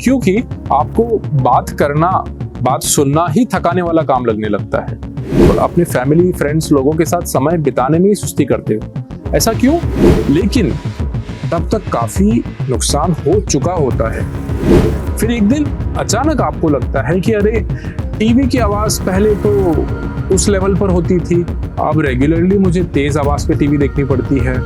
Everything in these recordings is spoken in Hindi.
क्योंकि आपको बात सुनना ही थकाने वाला काम लगने लगता है और अपने फैमिली फ्रेंड्स लोगों के साथ समय बिताने में ही सुस्ती करते हो। ऐसा क्यों? लेकिन तब तक काफी नुकसान हो चुका होता है। फिर एक दिन अचानक आपको लगता है कि अरे टीवी की आवाज पहले तो उस लेवल पर होती थी, अब रेगुलरली मुझे तेज आवाज पे टीवी देखनी पड़ती है।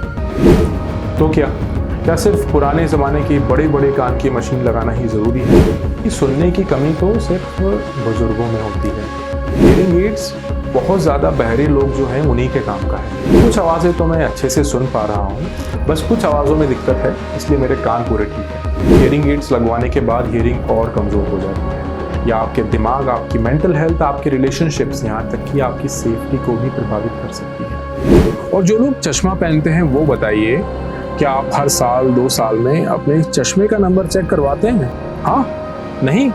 तो क्या सिर्फ पुराने ज़माने की बड़े बड़े कान की मशीन लगाना ही ज़रूरी है? कि सुनने की कमी तो सिर्फ बुजुर्गों में होती है। हियरिंग एड्स बहुत ज़्यादा बहरे लोग जो हैं उन्हीं के काम का है। कुछ आवाज़ें तो मैं अच्छे से सुन पा रहा हूँ, बस कुछ आवाज़ों में दिक्कत है, इसलिए मेरे कान पूरे ठीक है। हियरिंग एड्स लगवाने के बाद हियरिंग और कमज़ोर हो जाती है, या आपके दिमाग, आपकी मेंटल हेल्थ, आपके रिलेशनशिप्स, यहाँ तक कि आपकी सेफ्टी को भी प्रभावित कर सकती है। और जो लोग चश्मा पहनते हैं वो बताइए, क्या आप हर साल 2 साल में अपने चश्मे का नंबर चेक करवाते हैं? हाँ? नहीं?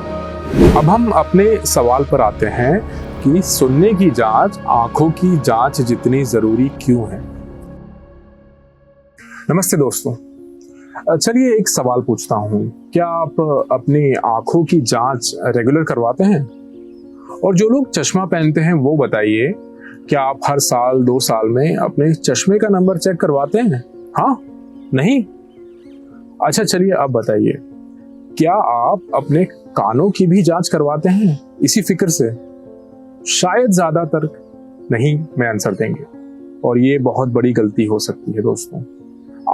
अब हम अपने सवाल पर आते हैं कि सुनने की जांच आंखों की जांच जितनी जरूरी क्यों है। नमस्ते दोस्तों, चलिए एक सवाल पूछता हूँ, क्या आप अपनी आंखों की जांच रेगुलर करवाते हैं? और जो लोग चश्मा पहनते हैं वो बताइए, क्या आप हर साल 2 साल में अपने चश्मे का नंबर चेक करवाते हैं? हाँ? नहीं? अच्छा चलिए अब बताइए, क्या आप अपने कानों की भी जांच करवाते हैं इसी फिक्र से? शायद ज्यादातर नहीं में आंसर देंगे, और ये बहुत बड़ी गलती हो सकती है दोस्तों।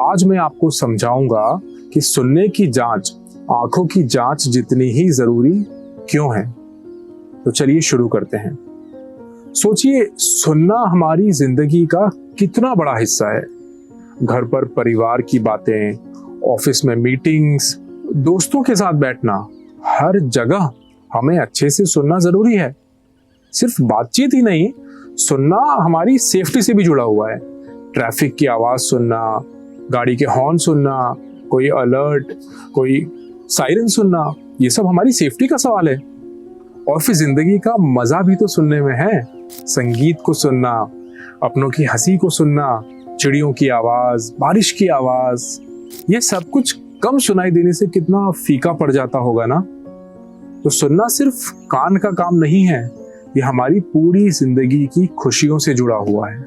आज मैं आपको समझाऊंगा कि सुनने की जांच आंखों की जांच जितनी ही जरूरी क्यों है। तो चलिए शुरू करते हैं। सोचिए, सुनना हमारी जिंदगी का कितना बड़ा हिस्सा है। घर पर परिवार की बातें, ऑफिस में मीटिंग्स, दोस्तों के साथ बैठना, हर जगह हमें अच्छे से सुनना जरूरी है। सिर्फ बातचीत ही नहीं, सुनना हमारी सेफ्टी से भी जुड़ा हुआ है। ट्रैफिक की आवाज सुनना, गाड़ी के हॉर्न सुनना, कोई अलर्ट, कोई सायरन सुनना, ये सब हमारी सेफ्टी का सवाल है। और फिर जिंदगी का मजा भी तो सुनने में है। संगीत को सुनना, अपनों की हंसी को सुनना, चिड़ियों की आवाज, बारिश की आवाज, ये सब कुछ कम सुनाई देने से कितना फीका पड़ जाता होगा ना। तो सुनना सिर्फ कान का काम नहीं है, ये हमारी पूरी जिंदगी की खुशियों से जुड़ा हुआ है।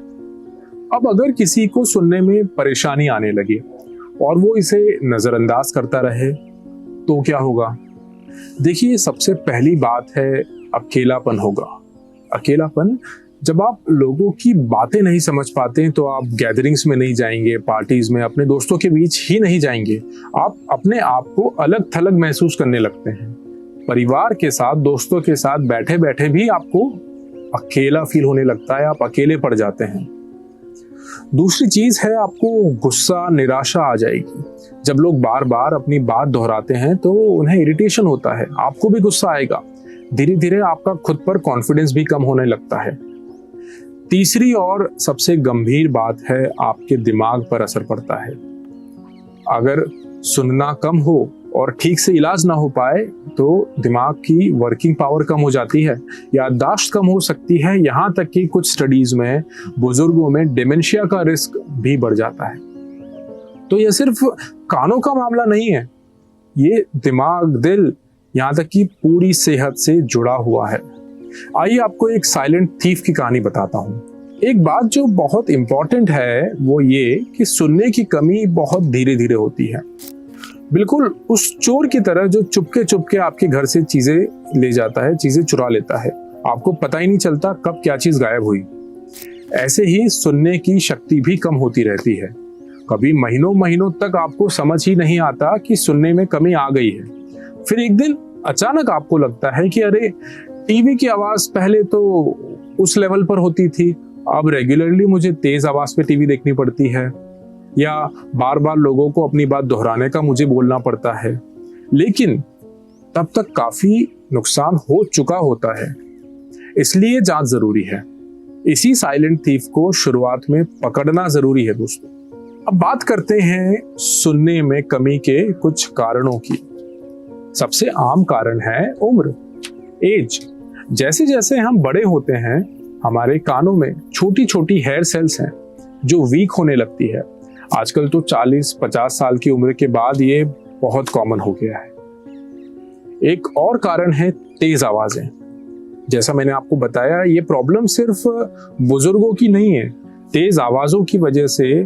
अब अगर किसी को सुनने में परेशानी आने लगे और वो इसे नजरअंदाज करता रहे तो क्या होगा? देखिए, सबसे पहली बात है अकेलापन होगा। अकेलापन, जब आप लोगों की बातें नहीं समझ पाते तो आप गैदरिंग्स में नहीं जाएंगे, पार्टीज में अपने दोस्तों के बीच ही नहीं जाएंगे। आप अपने आप को अलग थलग महसूस करने लगते हैं। परिवार के साथ, दोस्तों के साथ बैठे बैठे भी आपको अकेला फील होने लगता है, आप अकेले पड़ जाते हैं। दूसरी चीज है, आपको गुस्सा, निराशा आ जाएगी। जब लोग बार बार अपनी बात दोहराते हैं तो उन्हें इरिटेशन होता है, आपको भी गुस्सा आएगा। धीरे धीरे आपका खुद पर कॉन्फिडेंस भी कम होने लगता है। तीसरी और सबसे गंभीर बात है, आपके दिमाग पर असर पड़ता है। अगर सुनना कम हो और ठीक से इलाज ना हो पाए तो दिमाग की वर्किंग पावर कम हो जाती है, याददाश्त कम हो सकती है, यहाँ तक कि कुछ स्टडीज में बुजुर्गों में डिमेंशिया का रिस्क भी बढ़ जाता है। तो यह सिर्फ कानों का मामला नहीं है, ये दिमाग, दिल, यहाँ तक कि पूरी सेहत से जुड़ा हुआ है। आइए आपको एक साइलेंट थीफ की कहानी बताता हूँ। एक बात जो बहुत इंपॉर्टेंट है वो ये कि सुनने की कमी बहुत धीरे धीरे होती है, बिल्कुल उस चोर की तरह जो चुपके चुपके आपके घर से चीजें ले जाता है, चीजें चुरा लेता है। आपको पता ही नहीं चलता कब क्या चीज गायब हुई। ऐसे ही सुनने की शक्ति भी कम होती रहती है। कभी महीनों महीनों तक आपको समझ ही नहीं आता कि सुनने में कमी आ गई है। फिर एक दिन अचानक आपको लगता है कि अरे टीवी की आवाज पहले तो उस लेवल पर होती थी, अब रेगुलरली मुझे तेज आवाज पे टीवी देखनी पड़ती है, या बार बार लोगों को अपनी बात दोहराने का मुझे बोलना पड़ता है। लेकिन तब तक काफी नुकसान हो चुका होता है, इसलिए जांच जरूरी है। इसी साइलेंट थीफ को शुरुआत में पकड़ना जरूरी है दोस्तों। अब बात करते हैं सुनने में कमी के कुछ कारणों की। सबसे आम कारण है उम्र, एज। जैसे जैसे हम बड़े होते हैं हमारे कानों में छोटी छोटी हेयर सेल्स हैं जो वीक होने लगती है। आजकल तो 40-50 साल की उम्र के बाद ये बहुत कॉमन हो गया है। एक और कारण है तेज आवाजें। जैसा मैंने आपको बताया, ये प्रॉब्लम सिर्फ बुजुर्गों की नहीं है। तेज आवाजों की वजह से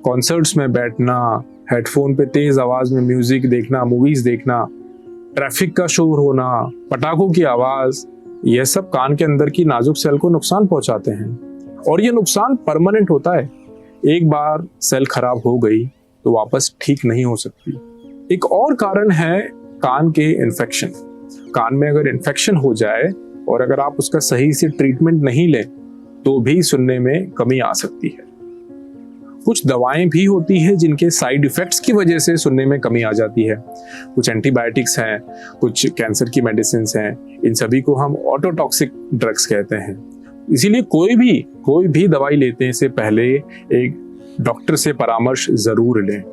कॉन्सर्ट्स में बैठना, हेडफोन पे तेज आवाज में म्यूजिक देखना, मूवीज देखना, ट्रैफिक का शोर होना, पटाखों की आवाज, यह सब कान के अंदर की नाजुक सेल को नुकसान पहुंचाते हैं और ये नुकसान परमानेंट होता है। एक बार सेल खराब हो गई तो वापस ठीक नहीं हो सकती। एक और कारण है कान के इन्फेक्शन। कान में अगर इन्फेक्शन हो जाए और अगर आप उसका सही से ट्रीटमेंट नहीं लें तो भी सुनने में कमी आ सकती है। कुछ दवाएं भी होती है जिनके साइड इफेक्ट्स की वजह से सुनने में कमी आ जाती है। कुछ एंटीबायोटिक्स हैं, कुछ कैंसर की मेडिसिन हैं, इन सभी को हम ऑटोटॉक्सिक ड्रग्स कहते हैं। इसीलिए कोई भी दवाई लेने से पहले एक डॉक्टर से परामर्श जरूर लें।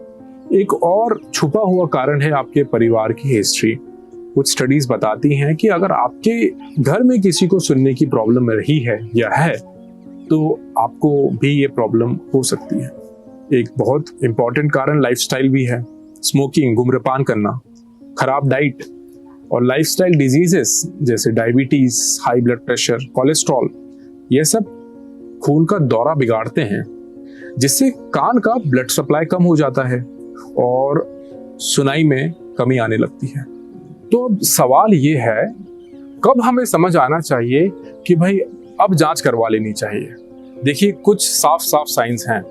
एक और छुपा हुआ कारण है आपके परिवार की हिस्ट्री। कुछ स्टडीज बताती हैं कि अगर आपके घर में किसी को सुनने की प्रॉब्लम रही है या है तो आपको भी ये प्रॉब्लम हो सकती है। एक बहुत इंपॉर्टेंट कारण लाइफस्टाइल भी है। स्मोकिंग, धूम्रपान करना, खराब डाइट और लाइफस्टाइल डिजीजेस जैसे diabetes, high blood pressure, cholesterol, ये सब खून का दौरा बिगाड़ते हैं जिससे कान का ब्लड सप्लाई कम हो जाता है और सुनाई में कमी आने लगती है। तो अब सवाल ये है, कब हमें समझ आना चाहिए कि भाई अब जांच करवा लेनी चाहिए। देखिए, कुछ साफ साइंस हैं।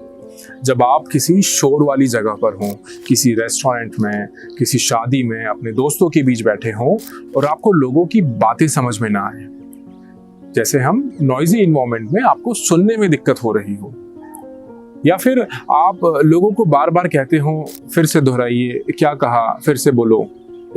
जब आप किसी शोर वाली जगह पर हों, किसी रेस्टोरेंट में, किसी शादी में, अपने दोस्तों के बीच बैठे हों और आपको लोगों की बातें समझ में ना आए, जैसे हम नॉइजी इन्वायरमेंट में आपको सुनने में दिक्कत हो रही हो, या फिर आप लोगों को बार बार कहते हो फिर से दोहराइए, क्या कहा, फिर से बोलो।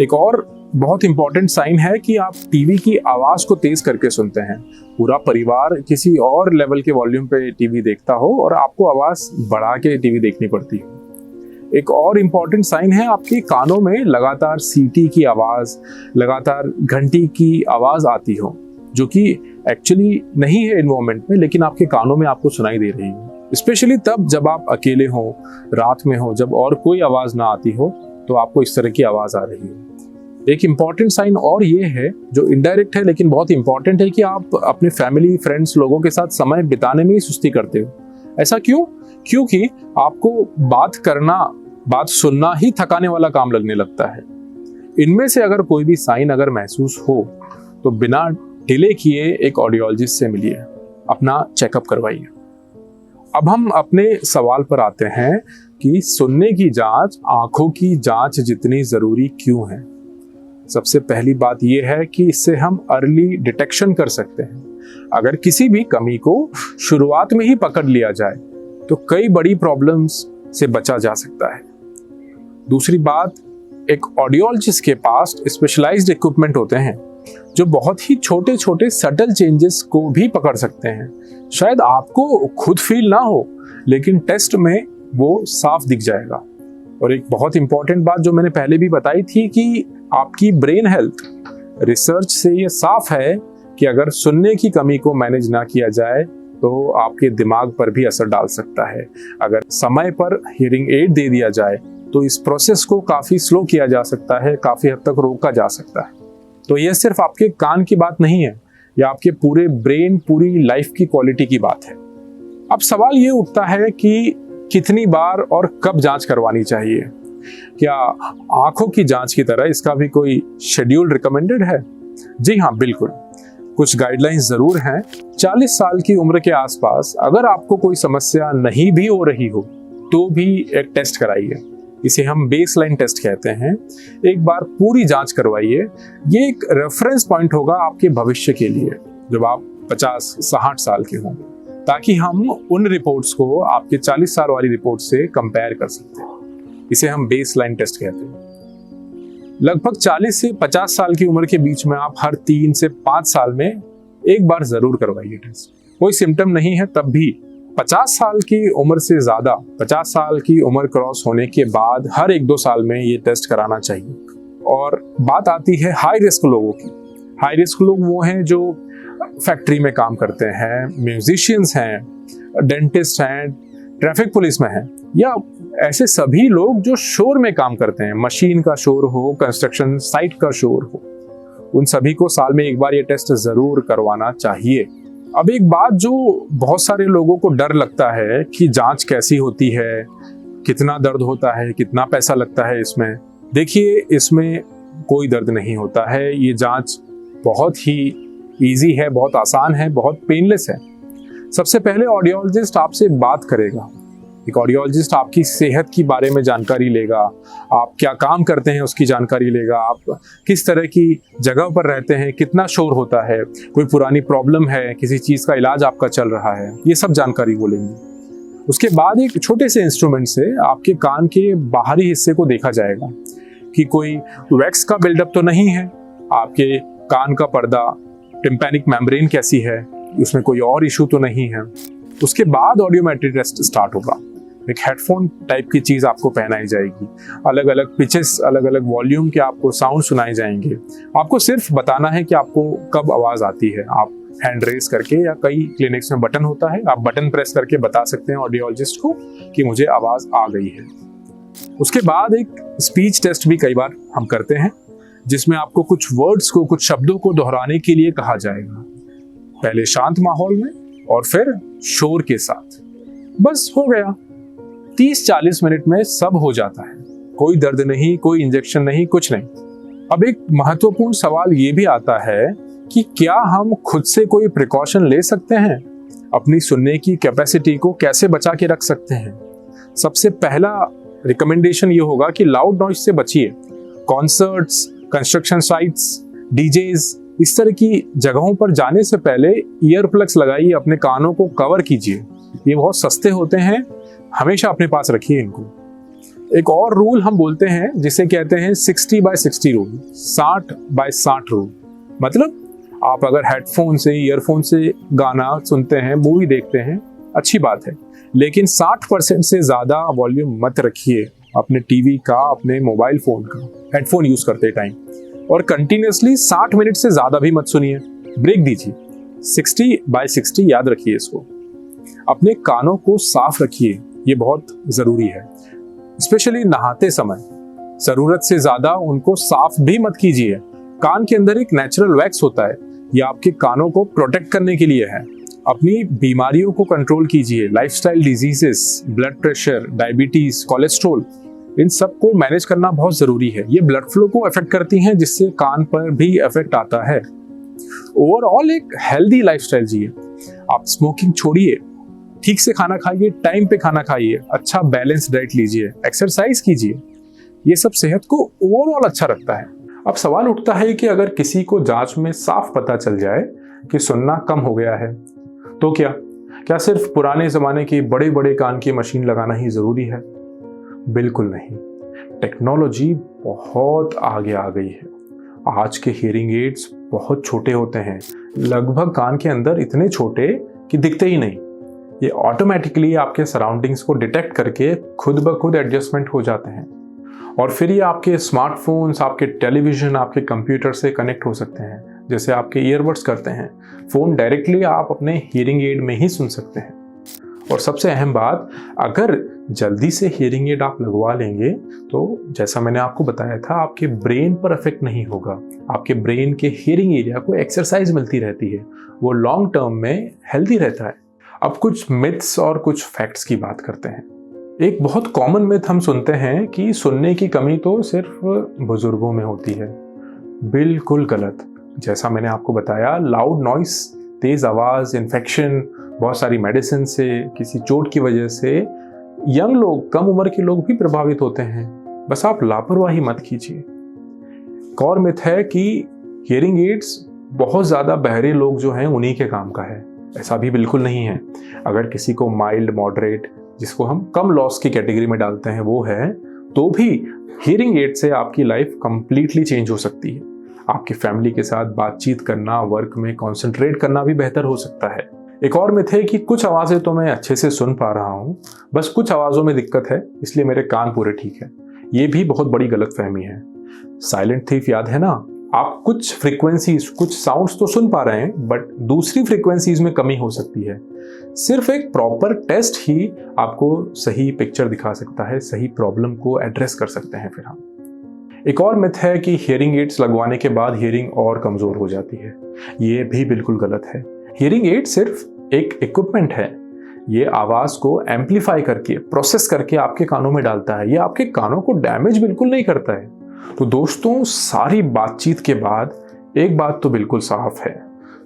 एक और बहुत इंपॉर्टेंट साइन है कि आप टीवी की आवाज को तेज करके सुनते हैं। पूरा परिवार किसी और लेवल के वॉल्यूम पे टीवी देखता हो और आपको आवाज बढ़ा के टीवी देखनी पड़ती है। एक और इंपॉर्टेंट साइन है आपके कानों में लगातार सीटी की आवाज, लगातार घंटी की आवाज आती हो, जो कि एक्चुअली नहीं है एनवायरनमेंट में, लेकिन आपके कानों में आपको सुनाई दे रही है। स्पेशली तब जब आप अकेले हो, रात में हो, जब और कोई आवाज ना आती हो तो आपको इस तरह की आवाज आ रही है। एक इम्पॉर्टेंट साइन और ये है, जो इनडायरेक्ट है लेकिन बहुत इंपॉर्टेंट है, कि आप अपने फैमिली, फ्रेंड्स, लोगों के साथ समय बिताने में ही सुस्ती करते हो। ऐसा क्यों? क्योंकि आपको बात सुनना ही थकाने वाला काम लगने लगता है। इनमें से अगर कोई भी साइन अगर महसूस हो तो बिना डिले किए एक ऑडियोलॉजिस्ट से मिलिए, अपना चेकअप करवाइए। अब हम अपने सवाल पर आते हैं कि सुनने की जांच आंखों की जांच जितनी जरूरी क्यों है। सबसे पहली बात यह है कि इससे हम अर्ली डिटेक्शन कर सकते हैं। अगर किसी भी कमी को शुरुआत में ही पकड़ लिया जाए तो कई बड़ी प्रॉब्लम्स से बचा जा सकता है। दूसरी बात, एक ऑडियोलॉजिस्ट के पास स्पेशलाइज्ड इक्विपमेंट होते हैं जो बहुत ही छोटे छोटे सटल चेंजेस को भी पकड़ सकते हैं। शायद आपको खुद फील ना हो, लेकिन टेस्ट में वो साफ दिख जाएगा। और एक बहुत इंपॉर्टेंट बात जो मैंने पहले भी बताई थी कि आपकी ब्रेन हेल्थ, रिसर्च से ये साफ है कि अगर सुनने की कमी को मैनेज ना किया जाए तो आपके दिमाग पर भी असर डाल सकता है। अगर समय पर हियरिंग एड दे दिया जाए तो इस प्रोसेस को काफी स्लो किया जा सकता है, काफी हद तक रोका जा सकता है। तो यह सिर्फ आपके कान की बात नहीं है, यह आपके पूरे ब्रेन, पूरी लाइफ की क्वालिटी की बात है। अब सवाल ये उठता है कि कितनी बार और कब जांच करवानी चाहिए। क्या आंखों की जांच की तरह इसका भी कोई शेड्यूल रिकमेंडेड है? जी हाँ, बिल्कुल। कुछ गाइडलाइंस जरूर हैं। 40 साल की उम्र के आसपास अगर आपको कोई समस्या नहीं भी हो रही हो तो भी एक टेस्ट कराइए। इसे हम बेसलाइन टेस्ट कहते हैं। एक बार पूरी जांच करवाइए। ये एक रेफरेंस पॉइंट होगा आपके भविष्य के लिए जब आप 50-60 साल के होंगे, ताकि हम उन रिपोर्ट्स को आपके 40 साल वाली रिपोर्ट से कंपेयर कर सकते हैं। इसे हम बेसलाइन टेस्ट कहते हैं। लगभग 40 से 50 साल की उम्र के बीच में आप हर 3 से 5 साल में एक बार जरूर करवाइए टेस्ट। कोई सिम्टम नहीं है तब भी। 50 साल की उम्र से ज्यादा, 50 साल की उम्र क्रॉस होने के बाद हर 1-2 साल में ये टेस्ट कराना चाहिए। और बात आती है हाई रिस्क लोगों की। हाई रिस्क लोग वो हैं जो फैक्ट्री में काम करते हैं, म्यूजिशियंस हैं, डेंटिस्ट हैं, ट्रैफिक पुलिस में हैं, या ऐसे सभी लोग जो शोर में काम करते हैं, मशीन का शोर हो, कंस्ट्रक्शन साइट का शोर हो। उन सभी को साल में एक बार ये टेस्ट जरूर करवाना चाहिए। अब एक बात जो बहुत सारे लोगों को डर लगता है कि जांच कैसी होती है, कितना दर्द होता है, कितना पैसा लगता है इसमें। देखिए, इसमें कोई दर्द नहीं होता है। ये जांच बहुत ही इजी है, बहुत आसान है, बहुत पेनलेस है। सबसे पहले ऑडियोलॉजिस्ट आपसे बात करेगा। एक ऑडियोलॉजिस्ट आपकी सेहत की बारे में जानकारी लेगा, आप क्या काम करते हैं उसकी जानकारी लेगा, आप किस तरह की जगह पर रहते हैं, कितना शोर होता है, कोई पुरानी प्रॉब्लम है, किसी चीज़ का इलाज आपका चल रहा है, ये सब जानकारी वो लेंगे। उसके बाद एक छोटे से इंस्ट्रूमेंट से आपके कान के बाहरी हिस्से को देखा जाएगा कि कोई वैक्स का बिल्डअप तो नहीं है, आपके कान का पर्दा, टिम्पैनिक मेम्ब्रेन कैसी है, उसमें कोई और इशू तो नहीं है। उसके बाद ऑडियोमेट्री टेस्ट स्टार्ट होगा। एक हेडफोन टाइप की चीज़ आपको पहनाई जाएगी, अलग अलग पिचेस, अलग अलग वॉल्यूम के आपको साउंड सुनाए जाएंगे। आपको सिर्फ बताना है कि आपको कब आवाज़ आती है। आप हैंड रेस करके, या कई क्लिनिक्स में बटन होता है, आप बटन प्रेस करके बता सकते हैं ऑडियोलॉजिस्ट को कि मुझे आवाज़ आ गई है। उसके बाद एक स्पीच टेस्ट भी कई बार हम करते हैं, जिसमें आपको कुछ वर्ड्स को, कुछ शब्दों को दोहराने के लिए कहा जाएगा, पहले शांत माहौल में और फिर शोर के साथ। बस हो गया, 30-40 मिनट में सब हो जाता है। कोई दर्द नहीं, कोई इंजेक्शन नहीं, कुछ नहीं। अब एक महत्वपूर्ण सवाल ये भी आता है कि क्या हम खुद से कोई प्रिकॉशन ले सकते हैं? अपनी सुनने की कैपेसिटी को कैसे बचा के रख सकते हैं? सबसे पहला रिकमेंडेशन ये होगा कि लाउड नॉइज से बचिए। कॉन्सर्ट्स, कंस्ट्रक्शन साइट्स, डीजेज, इस तरह की जगहों पर जाने से पहले ईयर प्लग्स लगाइए, अपने कानों को कवर कीजिए। ये बहुत सस्ते होते हैं, हमेशा अपने पास रखिए इनको। एक और रूल हम बोलते हैं जिसे कहते हैं 60/60 रूल, 60/60 रूल। मतलब आप अगर हेडफोन से, ईयरफोन से गाना सुनते हैं, मूवी देखते हैं, अच्छी बात है, लेकिन 60% से ज़्यादा वॉल्यूम मत रखिए अपने टीवी का, अपने मोबाइल फ़ोन का, हेडफोन यूज़ करते टाइम। और कंटिन्यूसली 60 मिनट से ज़्यादा भी मत सुनिए, ब्रेक दीजिए। 60/60 याद रखिए इसको। अपने कानों को साफ रखिए, ये बहुत ज़रूरी है, स्पेशली नहाते समय। ज़रूरत से ज़्यादा उनको साफ भी मत कीजिए। कान के अंदर एक नेचुरल वैक्स होता है, ये आपके कानों को प्रोटेक्ट करने के लिए है। अपनी बीमारियों को कंट्रोल कीजिए, lifestyle diseases, blood pressure, diabetes, cholesterol, इन सब को मैनेज करना बहुत ज़रूरी है। ये ब्लड फ्लो को अफेक्ट करती हैं, जिससे कान पर भी इफेक्ट आता है। ओवरऑल एक हेल्दी लाइफस्टाइल जिए। आप स्मोकिंग छोड़िए, ठीक से खाना खाइए, टाइम पे खाना खाइए, अच्छा बैलेंस डाइट लीजिए, एक्सरसाइज कीजिए। ये सब सेहत को ओवरऑल अच्छा रखता है। अब सवाल उठता है कि अगर किसी को जांच में साफ पता चल जाए कि सुनना कम हो गया है तो क्या सिर्फ पुराने ज़माने की बड़े बड़े कान की मशीन लगाना ही ज़रूरी है? बिल्कुल नहीं। टेक्नोलॉजी बहुत आगे आ गई है। आज के हियरिंग एड्स बहुत छोटे होते हैं, लगभग कान के अंदर इतने छोटे कि दिखते ही नहीं। ये ऑटोमेटिकली आपके सराउंडिंग्स को डिटेक्ट करके खुद ब खुद एडजस्टमेंट हो जाते हैं, और फिर ये आपके स्मार्टफोन्स, आपके टेलीविज़न, आपके कंप्यूटर से कनेक्ट हो सकते हैं, जैसे आपके ईयरबड्स करते हैं। फ़ोन डायरेक्टली आप अपने हियरिंग एड में ही सुन सकते हैं। और सबसे अहम बात, अगर जल्दी से हियरिंग एड आप लगवा लेंगे तो जैसा मैंने आपको बताया था, आपके ब्रेन पर इफेक्ट नहीं होगा। आपके ब्रेन के हियरिंग एरिया को एक्सरसाइज मिलती रहती है, वो लॉन्ग टर्म में हेल्दी रहता है। अब कुछ मिथ्स और कुछ फैक्ट्स की बात करते हैं। एक बहुत कॉमन मिथ हम सुनते हैं कि सुनने की कमी तो सिर्फ बुजुर्गों में होती है। बिल्कुल गलत। जैसा मैंने आपको बताया, लाउड नॉइस, तेज़ आवाज़, इन्फेक्शन, बहुत सारी मेडिसिन से, किसी चोट की वजह से यंग लोग, कम उम्र के लोग भी प्रभावित होते हैं। बस आप लापरवाही मत कीजिए। एक और मिथ है कि हियरिंग एड्स बहुत ज़्यादा बहरे लोग जो हैं उन्हीं के काम का है। ऐसा भी बिल्कुल नहीं है। अगर किसी को माइल्ड, मॉडरेट, जिसको हम कम लॉस की कैटेगरी में डालते हैं, वो है, तो भी हियरिंग एड से आपकी लाइफ कंप्लीटली चेंज हो सकती है। आपकी फैमिली के साथ बातचीत करना, वर्क में कंसंट्रेट करना भी बेहतर हो सकता है। एक और मिथ है कि कुछ आवाज़ें तो मैं अच्छे से सुन पा रहा हूँ, बस कुछ आवाज़ों में दिक्कत है, इसलिए मेरे कान पूरे ठीक है। ये भी बहुत बड़ी गलतफहमी है। साइलेंट थीफ याद है ना? आप कुछ फ्रीक्वेंसीज, कुछ साउंड्स तो सुन पा रहे हैं, बट दूसरी फ्रीक्वेंसीज में कमी हो सकती है। सिर्फ एक प्रॉपर टेस्ट ही आपको सही पिक्चर दिखा सकता है, सही प्रॉब्लम को एड्रेस कर सकते हैं फिर हम। एक और मिथ है कि हियरिंग एड्स लगवाने के बाद हियरिंग और कमजोर हो जाती है। ये भी बिल्कुल गलत है। हियरिंग एड सिर्फ एक इक्विपमेंट है। ये आवाज को एम्पलीफाई करके, प्रोसेस करके आपके कानों में डालता है। ये आपके कानों को डैमेज बिल्कुल नहीं करता है। तो दोस्तों, सारी बातचीत के बाद एक बात तो बिल्कुल साफ है,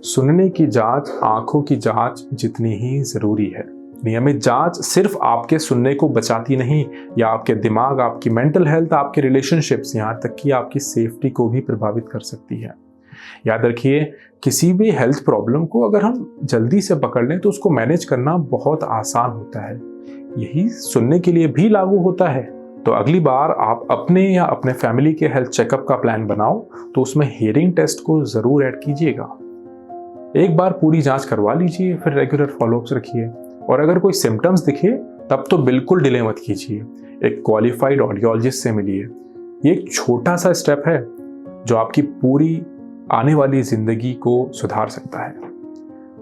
सुनने की जांच आंखों की जांच जितनी ही जरूरी है। नियमित जांच सिर्फ आपके सुनने को बचाती नहीं, या आपके दिमाग, आपकी मेंटल हेल्थ, आपके रिलेशनशिप्स, यहाँ तक कि आपकी सेफ्टी को भी प्रभावित कर सकती है। याद रखिए, किसी भी हेल्थ प्रॉब्लम को अगर हम जल्दी से पकड़ लें तो उसको मैनेज करना बहुत आसान होता है। यही सुनने के लिए भी लागू होता है। तो अगली बार आप अपने या अपने फैमिली के हेल्थ चेकअप का प्लान बनाओ तो उसमें हियरिंग टेस्ट को जरूर ऐड कीजिएगा। एक बार पूरी जांच करवा लीजिए, फिर रेगुलर फॉलोअप्स रखिए। और अगर कोई सिम्टम्स दिखे तब तो बिल्कुल डिले मत कीजिए, एक क्वालिफाइड ऑडियोलॉजिस्ट से मिलिए। ये एक छोटा सा स्टेप है जो आपकी पूरी आने वाली जिंदगी को सुधार सकता है।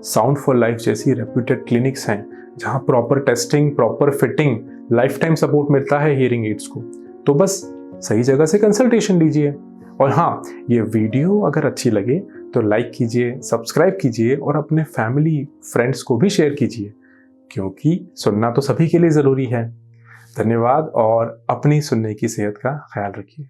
साउंड फॉर लाइफ जैसी रेप्यूटेड क्लिनिक्स हैं जहां proper testing, proper fitting, life time support मिलता है हियरिंग एड्स को। तो बस सही जगह से कंसल्टेशन लीजिए। और हाँ, ये वीडियो अगर अच्छी लगे तो लाइक कीजिए, सब्सक्राइब कीजिए और अपने फैमिली फ्रेंड्स को भी शेयर कीजिए, क्योंकि सुनना तो सभी के लिए जरूरी है। धन्यवाद और अपनी सुनने की सेहत का ख्याल रखिए।